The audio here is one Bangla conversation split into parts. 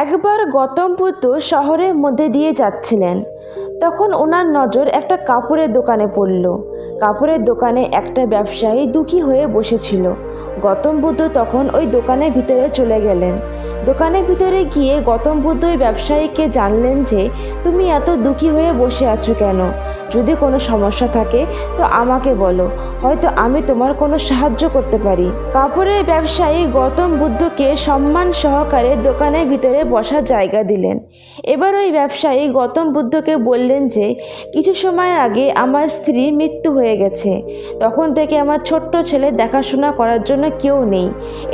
একবার গৌতম বুদ্ধ শহরের মধ্যে দিয়ে যাচ্ছিলেন। তখন ওনার নজর একটা কাপড়ের দোকানে পড়ল। কাপড়ের দোকানে একটা ব্যবসায়ী দুঃখী হয়ে বসেছিল। গৌতম বুদ্ধ তখন ওই দোকানের ভিতরে চলে গেলেন। দোকানের ভিতরে গিয়ে গৌতম বুদ্ধ ওই ব্যবসায়ীকে জানলেন যে, তুমি এত দুঃখী হয়ে বসে আছো কেন? যদি কোনো সমস্যা থাকে তো আমাকে বলো, হয়তো আমি তোমার কোনো সাহায্য করতে পারি। কাপড়ের ব্যবসায়ী গৌতম বুদ্ধকে সম্মান সহকারে দোকানের ভিতরে বসার জায়গা দিলেন। এবার ওই ব্যবসায়ী গৌতম বুদ্ধকে বললেন যে, কিছু সময় আগে আমার স্ত্রীর মৃত্যু হয়ে গেছে। তখন থেকে আমার ছোট্ট ছেলে দেখাশোনা করার জন্য কেউ নেই।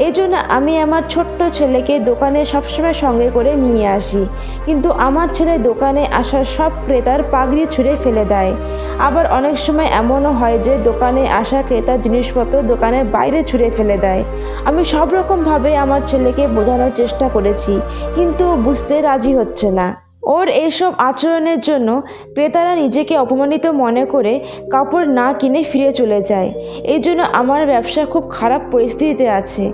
এই জন্য আমি আমার ছোট্ট ছেলেকে দোকানে সবসময় সঙ্গে করে নিয়ে আসি, কিন্তু আমার ছেলে দোকানে আসার সব ক্রেতার পাগড়ি ছুঁড়ে ফেলে দেয়। আবার অনেক সময় এমনও হয় যে দোকানে আসা ক্রেতার জিনিসপত্র দোকানের বাইরে ছুঁড়ে ফেলে দেয়। আমি সব রকমভাবে আমার ছেলেকে বোঝানোর চেষ্টা করেছি, কিন্তু বুঝতে রাজি হচ্ছে না। ওর এইসব আচরণের জন্য ক্রেতারা নিজেকে অপমানিত মনে করে কাপড় না কিনে ফিরে চলে যায়। এই জন্য আমার ব্যবসা খুব খারাপ পরিস্থিতিতে আছে।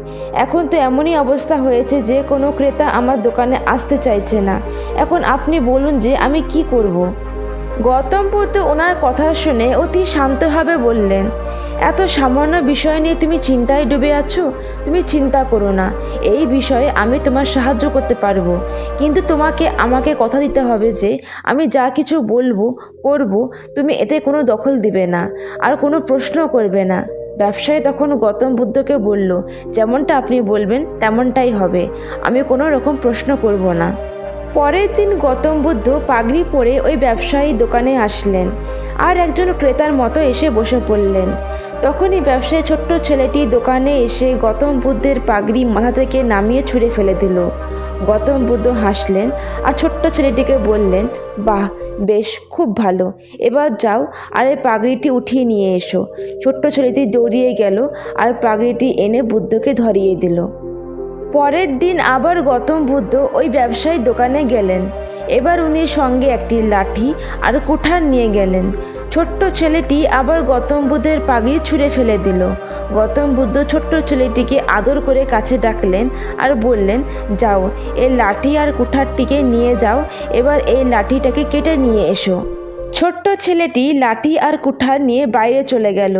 এখন তো এমনই অবস্থা হয়েছে যে কোনো ক্রেতা আমার দোকানে আসতে চাইছে না। এখন আপনি বলুন যে আমি কি করব? গৌতম বুদ্ধ ওনার কথা শুনে অতি শান্তভাবে বললেন, এত সামান্য বিষয় নিয়ে তুমি চিন্তায় ডুবে আছো? তুমি চিন্তা করো না, এই বিষয়ে আমি তোমার সাহায্য করতে পারবো। কিন্তু আমাকে কথা দিতে হবে যে আমি যা কিছু বলবো করব, তুমি এতে কোনো দখল দিবে না আর কোনো প্রশ্ন করবে না। ব্যবসায়ী তখন গৌতম বুদ্ধকে বলল, যেমনটা আপনি বলবেন তেমনটাই হবে, আমি কোনো রকম প্রশ্ন করব না। পরের দিন গৌতম বুদ্ধ পাগড়ি পরে ওই ব্যবসায়ী দোকানে আসলেন আর একজন ক্রেতার মতো এসে বসে পড়লেন। তখনই ব্যবসায়ী ছোট্ট ছেলেটি দোকানে এসে গৌতম বুদ্ধের পাগড়ি মাথা থেকে নামিয়ে ছুঁড়ে ফেলে দিল। গৌতম বুদ্ধ হাসলেন আর ছোট্ট ছেলেটিকে বললেন, বাহ, বেশ, খুব ভালো, এবার যাও আর এই পাগড়িটি উঠিয়ে নিয়ে এসো। ছোট্ট ছেলেটি দৌড়িয়ে গেল আর পাগড়িটি এনে বুদ্ধকে ধরিয়ে দিল। পরের দিন আবার গৌতম বুদ্ধ ওই ব্যবসায়ী দোকানে গেলেন। এবার উনি সঙ্গে একটি লাঠি আর কুঠার নিয়ে গেলেন। ছোট্ট ছেলেটি আবার গৌতম বুদ্ধের পাগড়ি ছুঁড়ে ফেলে দিল। গৌতম বুদ্ধ ছোট্ট ছেলেটিকে আদর করে কাছে ডাকলেন আর বললেন, যাও, এই লাঠি আর কুঠারটিকে নিয়ে যাও, এবার এই লাঠিটাকে কেটে নিয়ে এসো। ছোট্ট ছেলেটি লাঠি আর কুঠার নিয়ে বাইরে চলে গেল।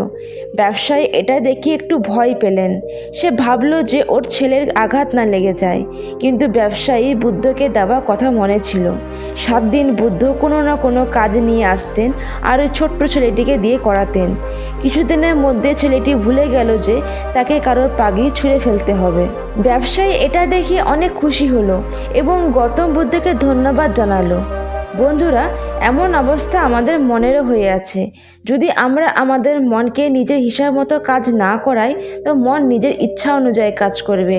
ব্যবসায়ী এটা দেখে একটু ভয় পেলেন। সে ভাবল যে ওর ছেলের আঘাত না লেগে যায়, কিন্তু ব্যবসায়ী বুদ্ধকে দেওয়া কথা মনে ছিল। 7 দিন বুদ্ধ কোনো না কোনো কাজ নিয়ে আসতেন আর ওই ছোট্ট ছেলেটিকে দিয়ে করাতেন। কিছুদিনের মধ্যে ছেলেটি ভুলে গেল যে তাকে কারোর পাগড়ি ছুঁড়ে ফেলতে হবে। ব্যবসায়ী এটা দেখে অনেক খুশি হলো এবং গৌতম বুদ্ধকে ধন্যবাদ জানালো। বন্ধুরা, এমন অবস্থা আমাদের মনেরও হয়ে আছে। যদি আমরা আমাদের মনকে নিজের হিসাব মতো কাজ না করাই, তো মন নিজের ইচ্ছা অনুযায়ী কাজ করবে।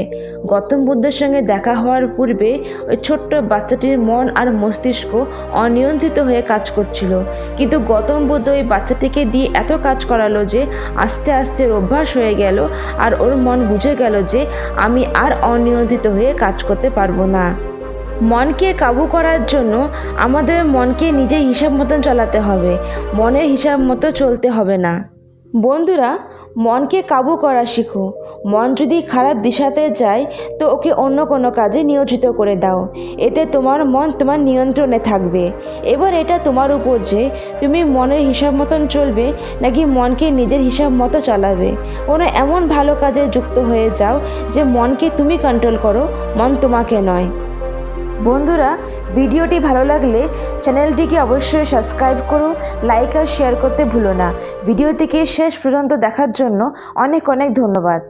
গৌতম বুদ্ধের সঙ্গে দেখা হওয়ার পূর্বে ওই ছোট্ট বাচ্চাটির মন আর মস্তিষ্ক অনিয়ন্ত্রিত হয়ে কাজ করছিল, কিন্তু গৌতম বুদ্ধ ওই বাচ্চাটিকে দিয়ে এত কাজ করালো যে আস্তে আস্তে অভ্যাস হয়ে গেল আর ওর মন বুঝে গেল যে আমি আর অনিয়ন্ত্রিত হয়ে কাজ করতে পারবো না। মনকে কাবু করার জন্য আমাদের মনকে নিজের হিসাব মতন চালাতে হবে, মনের হিসাব মতো চলতে হবে না। বন্ধুরা, মনকে কাবু করা শিখো। মন যদি খারাপ দিশাতে যায় তো ওকে অন্য কোনো কাজে নিয়োজিত করে দাও, এতে তোমার মন তোমার নিয়ন্ত্রণে থাকবে। এবার এটা তোমার উপর যে তুমি মনের হিসাব মতন চলবে নাকি মনকে নিজের হিসাব মতো চালাবে। কোনো এমন ভালো কাজে যুক্ত হয়ে যাও যে মনকে তুমি কন্ট্রোল করো, মন তোমাকে নয়। বন্ধুরা, ভিডিওটি ভালো লাগলে চ্যানেলটিকে অবশ্যই সাবস্ক্রাইব করো, লাইক আর শেয়ার করতে ভুলো না। ভিডিওটিকে শেষ পর্যন্ত দেখার জন্য অনেক অনেক ধন্যবাদ।